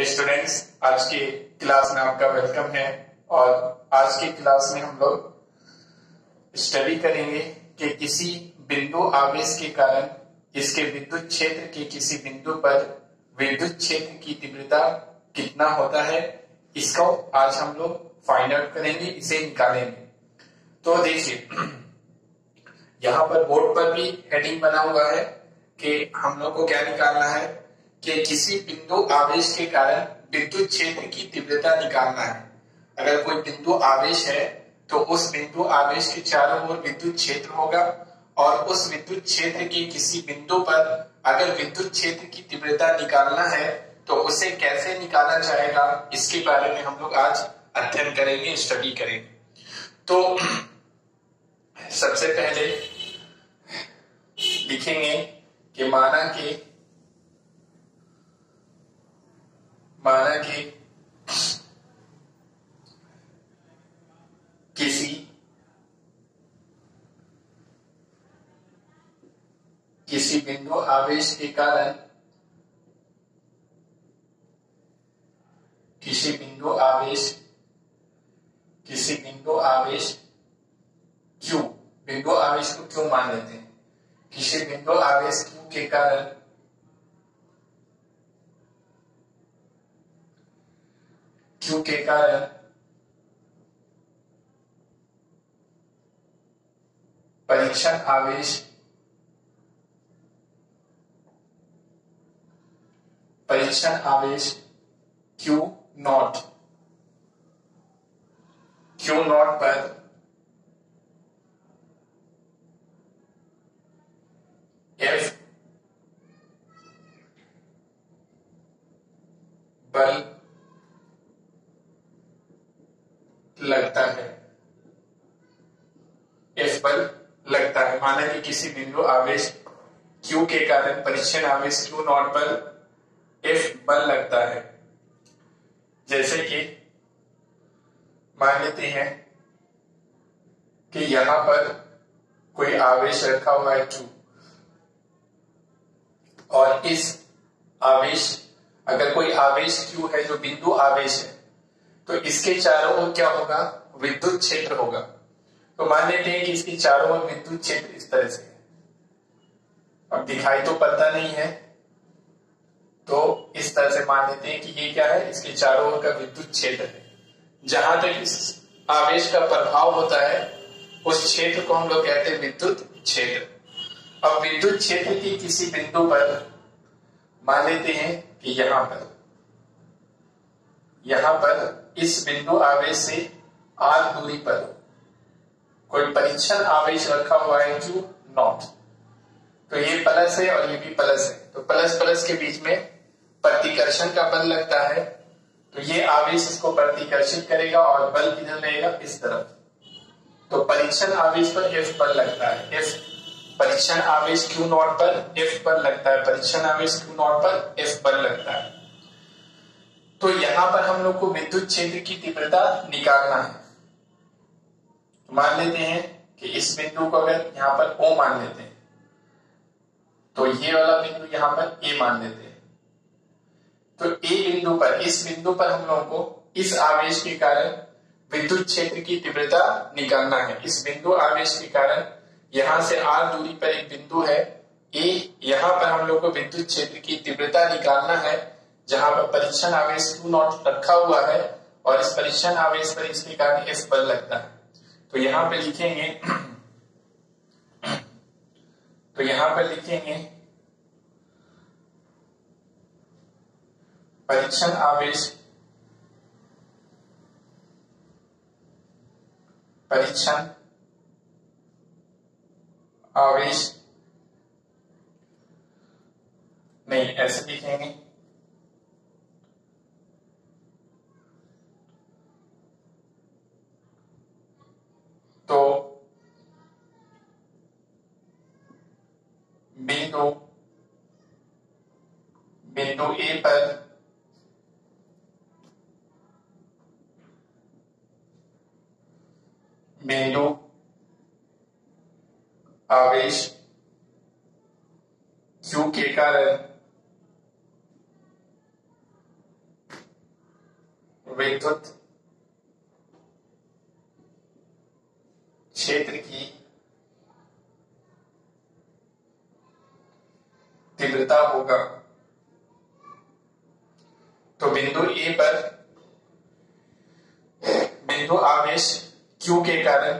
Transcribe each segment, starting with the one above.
Students, आज के class में आपका वेलकम है। और आज की क्लास में हम लोग स्टडी करेंगे कि किसी बिंदु आवेश के कारण इसके विद्युत क्षेत्र के किसी बिंदु पर विद्युत क्षेत्र की तीव्रता कितना होता है, इसको आज हम लोग फाइंड आउट करेंगे, इसे निकालेंगे। तो देखिए, यहाँ पर बोर्ड पर भी हेडिंग बना हुआ है कि हम लोग को क्या निकालना है कि किसी बिंदु आवेश के कारण विद्युत क्षेत्र की तीव्रता निकालना है। अगर कोई बिंदु आवेश है तो उस बिंदु आवेश के चारों ओर विद्युत क्षेत्र होगा और उस विद्युत क्षेत्र के किसी बिंदु पर अगर विद्युत क्षेत्र की तीव्रता निकालना है तो उसे कैसे निकाला जाएगा, इसके बारे में हम लोग आज अध्ययन करेंगे, स्टडी करेंगे। तो सबसे पहले लिखेंगे कि माना कि किसी बिंदु आवेश के कारण किसी बिंदु आवेश Q, बिंदु आवेश को क्यों मान लेते हैं, किसी बिंदु आवेश Q के कारण परीक्षण आवेश Q नॉट पर F बल लगता है। माना कि किसी बिंदु आवेश Q के कारण परीक्षण आवेश Q नॉट पर F बल लगता है। जैसे कि मान लेते हैं कि यहां पर कोई आवेश रखा हुआ है Q, और इस आवेश अगर कोई आवेश Q है जो बिंदु आवेश है तो इसके चारों ओर क्या होगा, विद्युत क्षेत्र होगा। तो मान लेते हैं कि इसके चारों ओर विद्युत क्षेत्र इस तरह से है। अब दिखाई तो पड़ता नहीं है, तो इस तरह से मान लेते हैं कि ये क्या है, इसके चारों ओर का विद्युत क्षेत्र है। जहां तक इस आवेश का प्रभाव होता है उस क्षेत्र को हम लोग कहते हैं विद्युत क्षेत्र। अब विद्युत क्षेत्र की किसी बिंदु पर मान लेते हैं कि यहां पर इस बिंदु आवेश से r दूरी पर कोई परीक्षण आवेश रखा हुआ है Q नॉट। तो ये प्लस है और ये भी प्लस है, तो प्लस प्लस के बीच में प्रतिकर्षण का बल लगता है। तो ये आवेश इसको प्रतिकर्षित करेगा और बल किधर रहेगा, इस तरफ। तो परीक्षण आवेश पर F बल लगता है, परीक्षण आवेश Q नॉट पर F बल लगता है, परीक्षण आवेश Q नॉट पर F बल लगता है। तो यहां पर हम लोग को विद्युत क्षेत्र की तीव्रता निकालना है। तो मान लेते हैं कि इस बिंदु को अगर यहां पर O मान लेते हैं तो ये वाला बिंदु यहां पर A मान लेते हैं। तो इस बिंदु पर हम लोगों को इस आवेश के कारण विद्युत क्षेत्र की तीव्रता निकालना है। इस बिंदु आवेश के कारण यहां से r दूरी पर एक बिंदु है A, यहां पर हम लोग को विद्युत क्षेत्र की तीव्रता निकालना है, जहां पर परीक्षण आवेश Q नॉट रखा हुआ है और इस परीक्षण आवेश पर इसके कारण F बल लगता है। तो यहां पर लिखेंगे परीक्षण आवेश नहीं, ऐसे लिखेंगे तो बिंदु A पर बिंदु आवेश Q के कारण विद्युत क्षेत्र की तीव्रता होगा। तो बिंदु ए पर बिंदु आवेश Q के कारण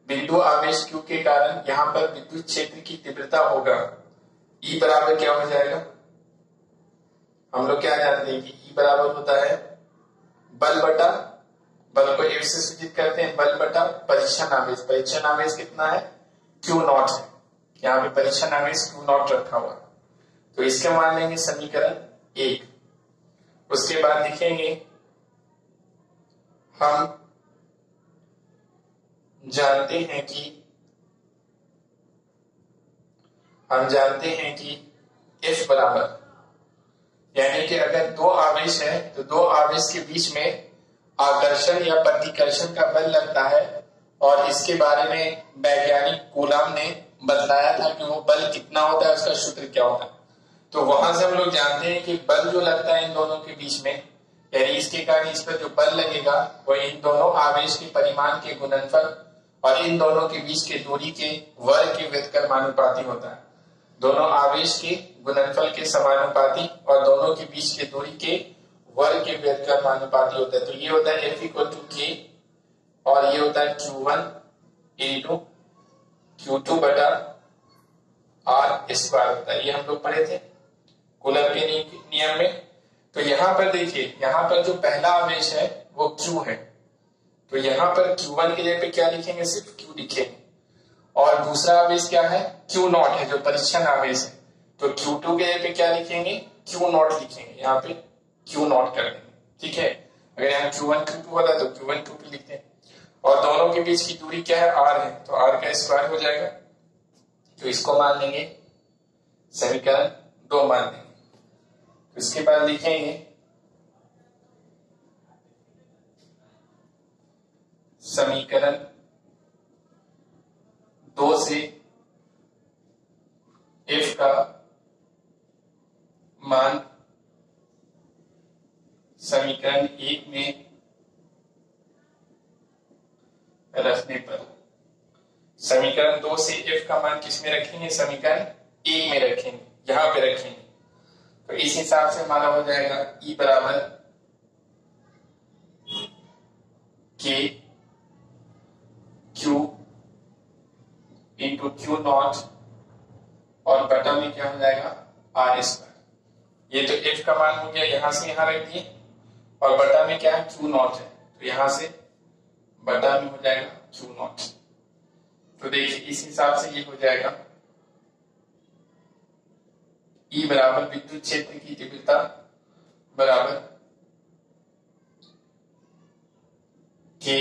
बिंदु आवेश Q के कारण यहां पर विद्युत क्षेत्र की तीव्रता होगा। E बराबर क्या हो जाएगा? हम लोग क्या जानते हैं कि E बराबर होता है बल बटा, बल को F से सूचित करते हैं, बल बटा परीक्षण आवेश। परीक्षण आवेश कितना है? Q नॉट है। यहाँ पे परीक्षण आवेश Q नॉट रखा हुआ, तो इसके मान लेंगे समीकरण 1। उसके बाद लिखेंगे हम जानते हैं कि F बराबर, यानी कि अगर दो आवेश है तो दो आवेश के बीच में आकर्षण या प्रतिकर्षण का बल लगता है, और इसके बारे में वैज्ञानिक कूलाम ने बतलाया था कि वो बल कितना होता है, उसका सूत्र क्या होता है। तो वहां से हम लोग जानते हैं कि बल जो लगता है इन दोनों के बीच में, यानी इसके कारण इस पर जो बल लगेगा वो इन दोनों आवेश के परिमाण के गुणनफल और इन दोनों के बीच के दूरी के वर्ग के व्युत्क्रमानुपाती होता है। दोनों आवेश के गुणनफल के समानुपाती और दोनों के बीच के दूरी के वर्ग के व्युत्क्रमानुपाती होता है। तो ये होता है F इक्वल टू K और ये होता है Q1 इंटू Q2 बटा R स्क्वायर होता है। ये हम लोग पढ़े थे कूलम के नियम में। तो यहां पर देखिए, यहां पर जो पहला आवेश है वो Q है, तो यहां पर Q1 की जगह पे क्या लिखेंगे? सिर्फ Q लिखेंगे। और दूसरा आवेश क्या है? Q नॉट है, जो परीक्षण आवेश है। तो Q2 के जगह पे क्या लिखेंगे? Q नॉट लिखेंगे, यहाँ पे Q नॉट कर देंगे। ठीक है, अगर यहाँ Q1 Q2 होता तो Q1 Q2 लिखते हैं। और दोनों के बीच की दूरी क्या है? R है, तो R का स्क्वायर हो जाएगा। तो इसको मान लेंगे समीकरण 2 मान लेंगे। तो इसके बाद लिखेंगे समीकरण 2 से F का मान समीकरण 1 में रखने पर, समीकरण 2 से F का मान किस में रखेंगे? समीकरण 1 में रखेंगे, यहां पे रखेंगे। तो इस हिसाब से हमारा हो जाएगा E बराबर K Q into Q not और बटा में क्या हो जाएगा? R square. ये तो F का मान हो गया, यहां से यहां रख दिए, और बटा में क्या है? Q नॉट है, तो यहां से बटा में हो जाएगा Q नॉट। तो देखिए इस हिसाब से ये हो जाएगा E बराबर विद्युत क्षेत्र की तीव्रता बराबर K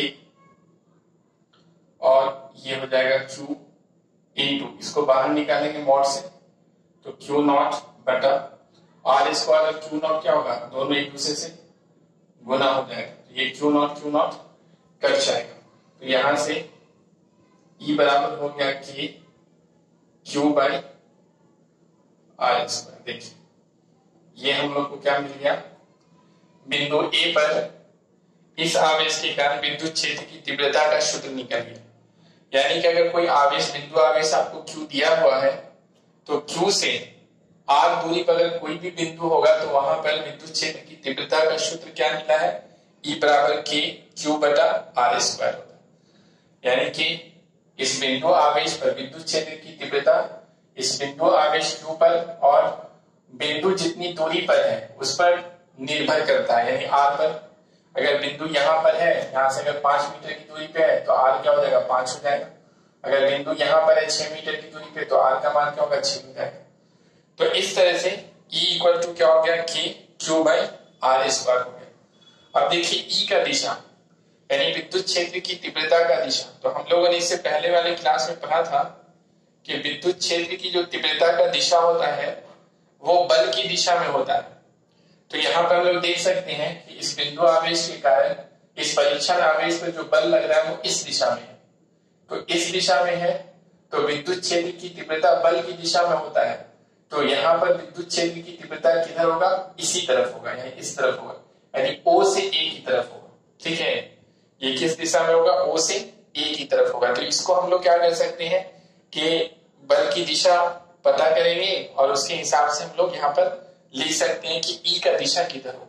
और ये हो जाएगा Q इंटू, इसको बाहर निकालेंगे मॉड से, तो Q नॉट बटा R स्क्वायर और Q नॉट क्या होगा? दोनों एक दूसरे से गुना हो जाएगा। ये Q नॉट कट जाएगा। तो यहां से E बराबर हो गया K Q by R square. देखिए ये हम लोग को क्या मिल गया? बिंदु A पर इस आवेश के कारण विद्युत क्षेत्र की तीव्रता का सूत्र निकल गया। यानी कि अगर कोई आवेश, बिंदु आवेश आपको Q दिया हुआ है, तो Q से R दूरी पर अगर कोई भी बिंदु होगा तो वहां पर विद्युत क्षेत्र की तीव्रता का सूत्र क्या मिला है? E बराबर K Q बटा R स्क्वायर होता है। यानी कि इस बिंदु आवेश पर विद्युत क्षेत्र की तीव्रता इस बिंदु आवेश Q पर और बिंदु जितनी दूरी पर है उस पर निर्भर करता है। यानी R पर, अगर बिंदु यहाँ पर है, यहाँ से अगर 5 मीटर की दूरी पे है तो R क्या हो जाएगा? 5 हो जाएगा। अगर बिंदु यहाँ पर है 6 मीटर की दूरी पे तो R का मान क्या होगा? 6 हो जाएगा। तो इस तरह से E इक्वल टू क्या हो गया? K Q by R square हो गया। अब देखिए E का दिशा, यानी विद्युत क्षेत्र की तीव्रता का दिशा, तो हम लोगों ने इससे पहले वाले क्लास में पढ़ा था कि विद्युत क्षेत्र की जो तीव्रता का दिशा होता है वो बल की दिशा में होता है। तो यहाँ पर हम लोग देख सकते हैं कि इस बिंदु आवेश के कारण इस परीक्षण आवेश पर जो बल लग रहा है वो इस दिशा में है। तो इस दिशा में है तो विद्युत क्षेत्र की तीव्रता बल की दिशा में होता है। तो यहाँ पर विद्युत क्षेत्र की तीव्रता किधर होगा? इसी तरफ होगा, यानी इस तरफ होगा। यानी ओ से ए की तरफ होगा। ठीक है, ये किस दिशा में होगा? ओ से ए की तरफ होगा। तो इसको हम लोग क्या कर सकते हैं कि बल की दिशा पता करेंगे और उसके हिसाब से हम लोग यहाँ पर लिख सकते हैं कि ई का दिशा किधर होगा।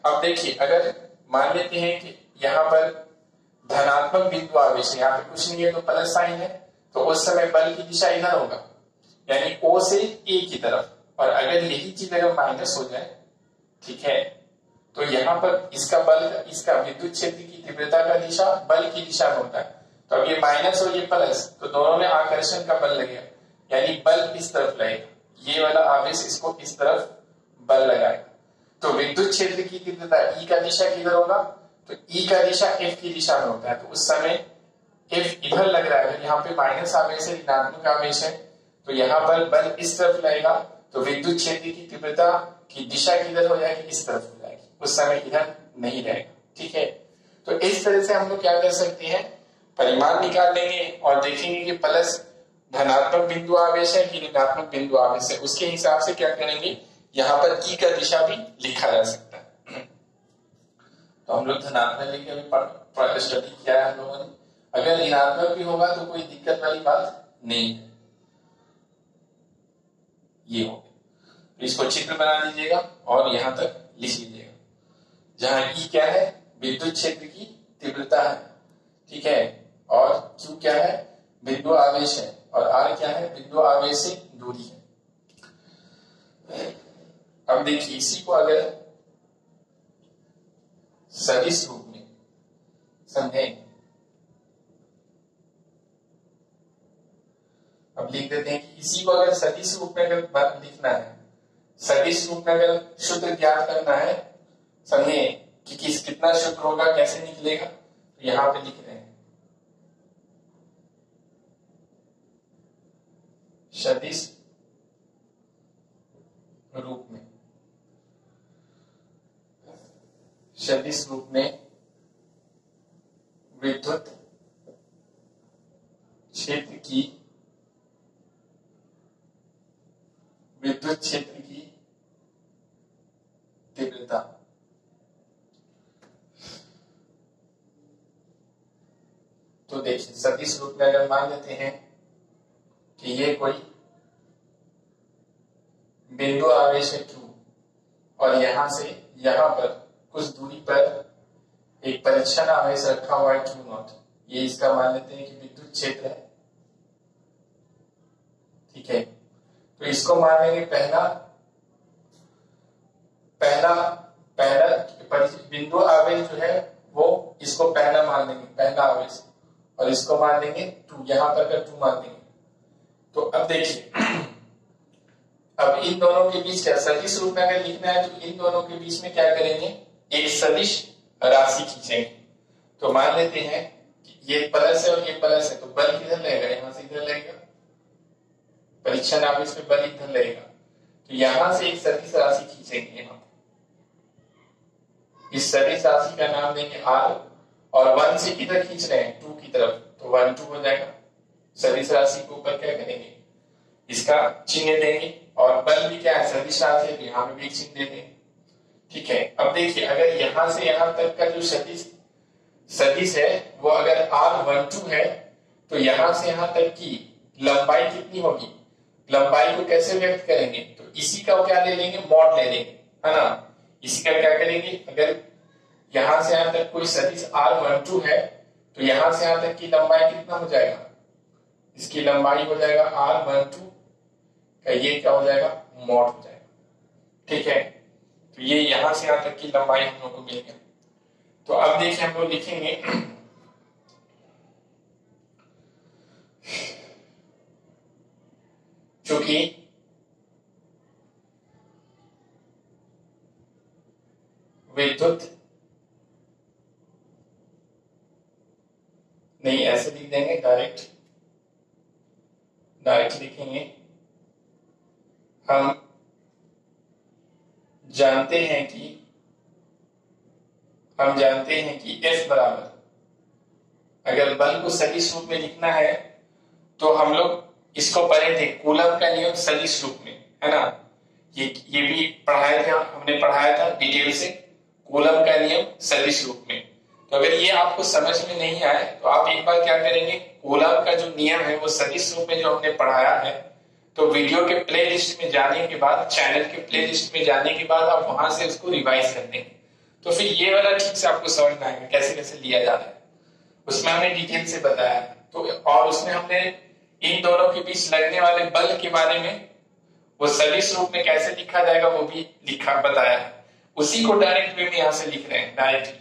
अब देखिए, अगर मान लेते हैं कि यहाँ पर धनात्मक बिंदु आवेश है, यहाँ पे कुछ नहीं है तो प्लस साइन है, तो उस समय बल की दिशा इधर होगा, यानी ओ से ए की तरफ। और अगर यही चीज अगर माइनस हो जाए, ठीक है, तो यहाँ पर इसका बल, इसका विद्युत क्षेत्र की तीव्रता का दिशा बल की दिशा में होता है। तो अब ये माइनस और ये प्लस, तो दोनों में आकर्षण का बल लगेगा, यानी बल इस तरफ लगेगा, ये वाला आवेश इसको इस तरफ बल लगाएगा। तो विद्युत क्षेत्र की तीव्रता ई का दिशा किधर होगा? तो ई का दिशा एफ की दिशा में होता है। तो उस समय एफ इधर लग रहा है, यहाँ पे माइनस आवेश है, ऋणात्मक आवेश है, तो यहाँ पर बल इस तरफ लगेगा, तो विद्युत क्षेत्र की तीव्रता की दिशा किधर हो जाएगी? इस तरफ हो जाएगी, उस समय इधर नहीं रहेगा। ठीक है, तो इस तरह से हम लोग क्या कर सकते हैं, परिमाण निकाल लेंगे और देखेंगे कि प्लस धनात्मक बिंदु आवेश है कि ऋणात्मक बिंदु आवेश है, उसके हिसाब से क्या करेंगे, यहाँ पर ई का दिशा भी लिखा जा सकता है। तो हम लोग धनात्मक लेके अभी स्टडी किया है हम लोगों ने। अगर ऋणात्मक भी होगा तो कोई दिक्कत वाली बात नहीं है। ये हो गया, इसको चित्र बना लीजिएगा और यहां तक लिख लीजिएगा, जहां ई क्या है? विद्युत क्षेत्र की तीव्रता है। ठीक है, और क्यू क्या है? बिंदु आवेश है, और आर क्या है? बिंदु आवेश से दूरी है। अब देखिए, इसी को अगर सदिश रूप में समझें, अब लिख देते हैं कि इसी को अगर सदिश रूप में अगर लिखना है, सदिश रूप में अगर सूत्र ज्ञात करना है, समझे कि कितना सूत्र होगा, कैसे निकलेगा, तो यहां पे लिख रहे हैं सदिश रूप में। सदिश रूप में विद्युत क्षेत्र की तीव्रता। तो देखिए, सदिश रूप में अगर मान लेते हैं कि ये कोई बिंदु आवेश है Q, और यहां से यहां पर कुछ दूरी पर एक परीक्षण आवेश रखा हुआ है Q0, ये इसका मान लेते हैं कि विद्युत क्षेत्र है। ठीक है, तो इसको मान लेंगे पहला बिंदु आवेश जो है वो, इसको पहला मान लेंगे, पहला आवेश, और इसको मान लेंगे 2, यहां पर 2 मान लेंगे। तो अब देखिए, अब इन दोनों के बीच क्या सदिश रूप में अगर लिखना है, तो इन दोनों के बीच में क्या करेंगे, एक सदिश राशि खींचेंगे। तो मान लेते हैं कि ये प्लस है और ये प्लस है, तो बल किधर लगेगा? यहां से इधर लगेगा, परीक्षण आवेश में बल इधर लगेगा। तो यहां से एक सदिश राशि खींचेंगे यहाँ, इस सदिश राशि का नाम देंगे R, और 1 से किधर खींच रहे हैं? 2 की तरफ, तो 1 2 हो जाएगा। सदिश राशि के ऊपर क्या करेंगे, इसका चिन्ह देंगे, और बल भी क्या है? सदिश राशि है, तो यहां पे भी एक चिन्ह दे देंगे। ठीक है, अब देखिए, अगर यहां से यहां तक का जो सदिश है वो अगर R12 है, तो यहां से यहां तक की लंबाई कितनी होगी? लंबाई को कैसे व्यक्त करेंगे? तो इसी का क्या ले लेंगे? मॉड ले लेंगे, है ना। इसी का क्या करेंगे, अगर यहां से यहां तक कोई सदिश R12 है, तो यहां से यहां तक की लंबाई कितना हो जाएगा? इसकी लंबाई हो जाएगा R12 का, ये क्या हो जाएगा? मॉड हो जाएगा। ठीक है, तो ये यहां से यहां तक की लंबाई हम लोग को मिल गया। तो अब देखिए, हम लोग लिखेंगे चूंकि विद्युत, नहीं ऐसे लिख देंगे, डायरेक्ट लिखेंगे, हम जानते हैं कि F बराबर, अगर बल को सदिश रूप में लिखना है तो हम लोग इसको पढ़े थे, कूलम का नियम सदिश रूप में, है ना, ये भी पढ़ाया था, हमने पढ़ाया था डिटेल से कूलम का नियम सदिश रूप में। तो अगर ये आपको समझ में नहीं आए तो आप एक बार क्या करेंगे, कूलम का जो नियम है वो सदिश रूप में जो हमने पढ़ाया है, तो वीडियो के प्लेलिस्ट में जाने के बाद, चैनल के प्लेलिस्ट में जाने के बाद आप वहां से उसको रिवाइज कर देंगे, तो फिर ये वाला ठीक से आपको समझ में आएगा कैसे कैसे लिया जाता है। उसमें हमने डिटेल से बताया। तो और उसमें हमने इन दोनों के बीच लगने वाले बल के बारे में, वो सदिश रूप में कैसे लिखा जाएगा वो भी बताया है। उसी को डायरेक्ट वे में यहां से लिख रहे हैं डायरेक्टली।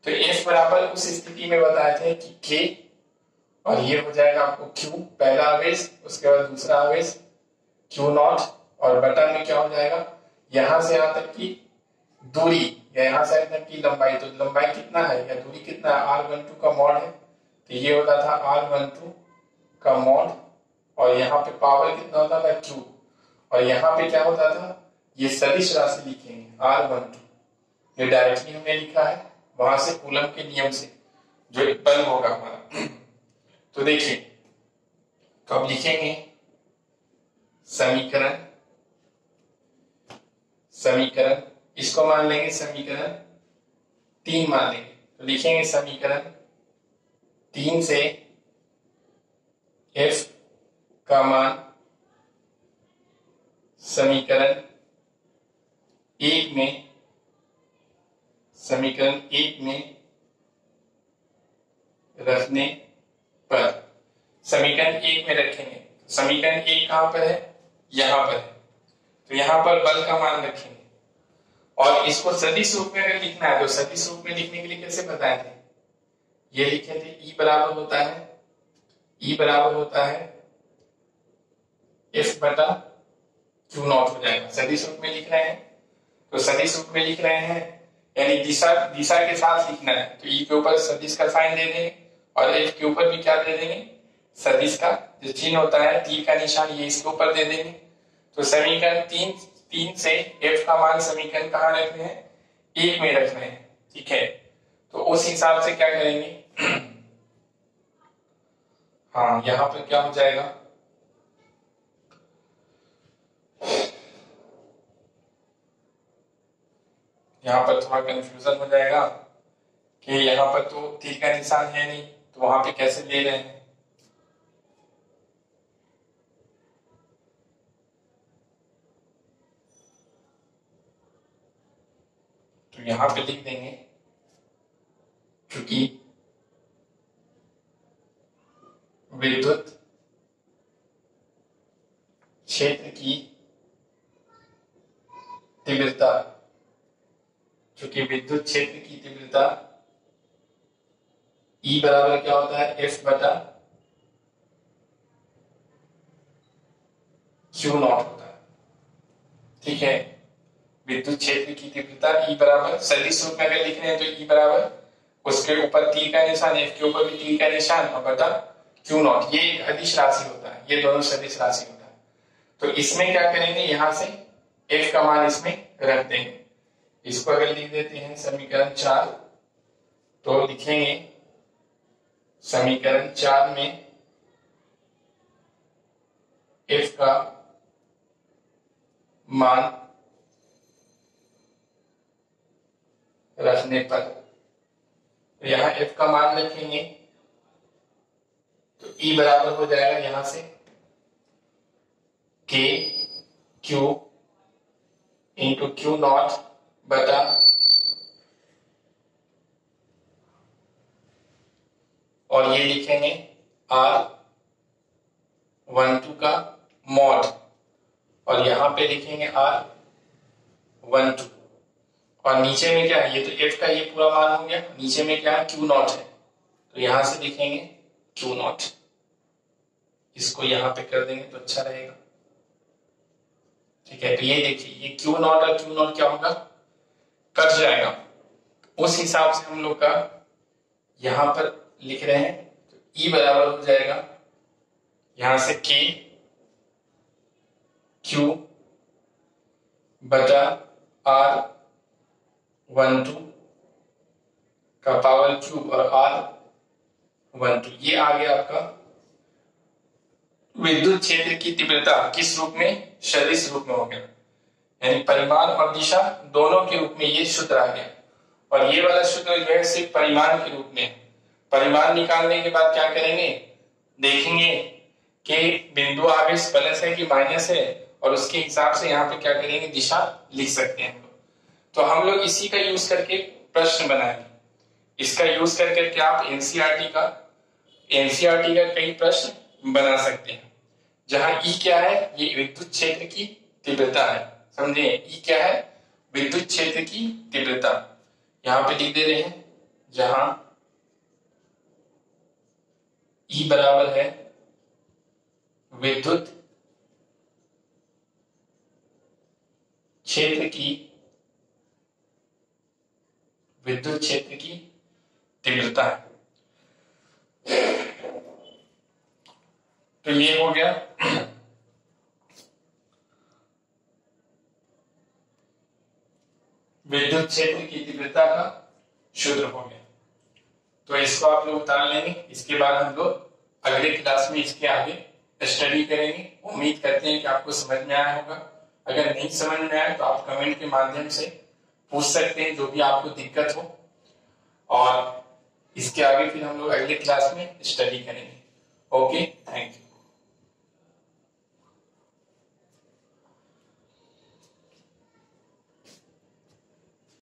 तो F बराबर उस स्थिति में बताए थे कि K, और ये हो जाएगा आपको Q पहला आवेश, उसके बाद दूसरा आवेश Q0, और बटा में क्या हो जाएगा, यहां से यहां तक की दूरी या यहां से यहां तक की लंबाई। तो लंबाई कितना है या दूरी कितना है, R12 का मॉड है, तो ये होता था R12 का मॉड, और यहाँ पे पावर कितना होता था Q, और यहाँ पे क्या होता था, ये सदिश राशि लिखेंगे R12, ये डायरेक्टली हमने लिखा है वहां से कूलम के नियम से जो एक बल होगा हमारा। तो देखिए, तो अब लिखेंगे समीकरण, इसको मान लेंगे समीकरण 3 मान लेंगे। तो लिखेंगे समीकरण 3 से F का मान समीकरण 1 में रखने पर, समीकरण 1 में रखेंगे। समीकरण 1 कहां पर है, यहां पर है, तो यहां पर बल का मान रखेंगे। और इसको सदिश रूप में अगर लिखना है तो सदिश रूप में लिखने के लिए कैसे बताए थे, ये लिखे थे E बराबर होता है F बटा Q0 हो जाएगा। सदिश रूप में लिख रहे हैं, तो सदिश रूप में लिख रहे हैं यानी दिशा के साथ लिखना है, तो E के ऊपर सदिश का साइन दे देंगे और F के ऊपर भी क्या दे देंगे, सदिश का जो चिन्ह होता है तीर का निशान, ये इसके ऊपर दे देंगे। तो समीकरण 3 से F का मान समीकरण कहाँ रखने हैं, 1 में रखने हैं, ठीक है। तो उस हिसाब से क्या करेंगे, हाँ यहां पर क्या हो जाएगा, यहाँ पर थोड़ा कंफ्यूजन हो जाएगा कि यहाँ पर तो तीर का निशान है नहीं, तो वहां पे कैसे ले रहे हैं। तो यहाँ पे लिख देंगे, क्योंकि विद्युत क्षेत्र की तीव्रता, क्योंकि विद्युत क्षेत्र की तीव्रता E बराबर क्या होता है, F बटा Q0 होता है, ठीक है। विद्युत क्षेत्र की तीव्रता E बराबर, सदिश रूप में अगर लिख रहे हैं तो E बराबर उसके ऊपर तीर का निशान, F के ऊपर भी तीर का निशान, और बटा Q0, ये एक अदिश राशि होता है, ये दोनों सदिश राशि होता है। तो इसमें क्या करेंगे, यहां से F का मान इसमें रख देंगे। इसको अगर लिख देते हैं समीकरण 4, तो लिखेंगे समीकरण 4 में F का मान रखने पर, तो यहां F का मान रखेंगे तो E बराबर हो जाएगा यहां से K Q इंटू Q0 बटा और ये लिखेंगे R12 का मॉड, और यहां पे लिखेंगे R12, और नीचे में क्या है, ये तो F का ये पूरा मान हो गया, नीचे में क्या है Q0 है, तो यहां से लिखेंगे Q0, इसको यहां पे कर देंगे तो अच्छा रहेगा, ठीक है। तो ये देखिए, ये Q0 और Q0 क्या होगा, कट जाएगा। उस हिसाब से हम लोग का यहां पर लिख रहे हैं, तो E बराबर हो जाएगा यहां से K Q बटा R12 का पावर क्यूब और R12, ये आ गया आपका विद्युत क्षेत्र की तीव्रता, किस रूप में, सदिश रूप में हो गया। यानी परिमाण और दिशा दोनों के रूप में ये सूत्र आ गया। और ये वाला सूत्र जो है सिर्फ परिमाण के रूप में। परिमाण निकालने के बाद क्या करेंगे, देखेंगे कि बिंदु आवेश प्लस है कि माइनस है, और उसके हिसाब से यहाँ पे क्या करेंगे, दिशा लिख सकते हैं हम लोग। तो हम लोग इसी का यूज करके प्रश्न बनाएंगे। इसका यूज करके आप एनसीईआरटी का कई प्रश्न बना सकते हैं। जहां ई क्या है, ये विद्युत क्षेत्र की तीव्रता है, समझे। ई क्या है, विद्युत क्षेत्र की तीव्रता। यहां पे लिख दे रहे हैं, जहां ई बराबर है विद्युत क्षेत्र की तीव्रता है। तो ये हो गया विद्युत क्षेत्र की तीव्रता का सूत्र हो गया। तो इसको आप लोग उतार लेंगे। इसके बाद हम लोग अगले क्लास में इसके आगे स्टडी करेंगे। उम्मीद करते हैं कि आपको समझ में आया होगा। अगर नहीं समझ में आया तो आप कमेंट के माध्यम से पूछ सकते हैं, जो भी आपको दिक्कत हो, और इसके आगे फिर हम लोग अगले क्लास में स्टडी करेंगे। Okay, thank you.